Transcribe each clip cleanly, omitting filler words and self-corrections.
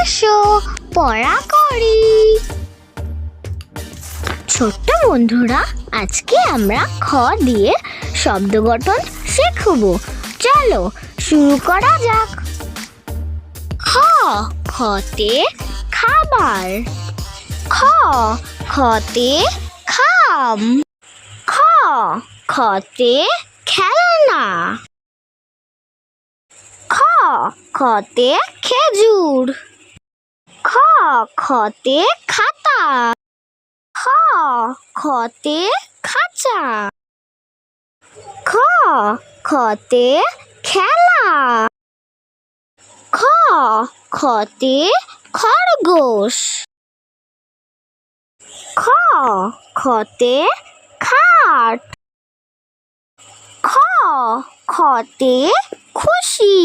এসো পড়া করি। ছোট্ট বন্ধুরা, আজকে আমরা খ দিয়ে শব্দ গঠন শিখব। চলো শুরু করা যাক। খ, খতে খাবার। খ, খতে খাম। খ, খতে খেলনা। খ, খতে খেজুর। খ, খতে খাতা। খ, খতে খাঁচা। খ, খতে খেলা। খ, খতে খরগোশ। খ, খতে খাট। খ, খতে খুশি।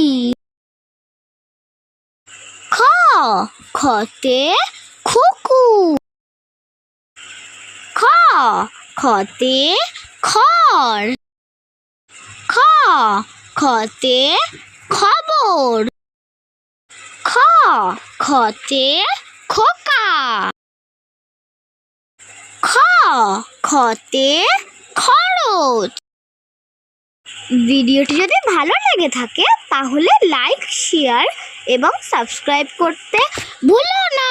খ, খতে খুকু। খ, খতে খড়। খ, খতে খবর। খ, খতে খোকা। খ, খতে খরচ। ভিডিওটি যদি ভালো লেগে থাকে তাহলে লাইক, শেয়ার এবং সাবস্ক্রাইব করতে ভুলো না।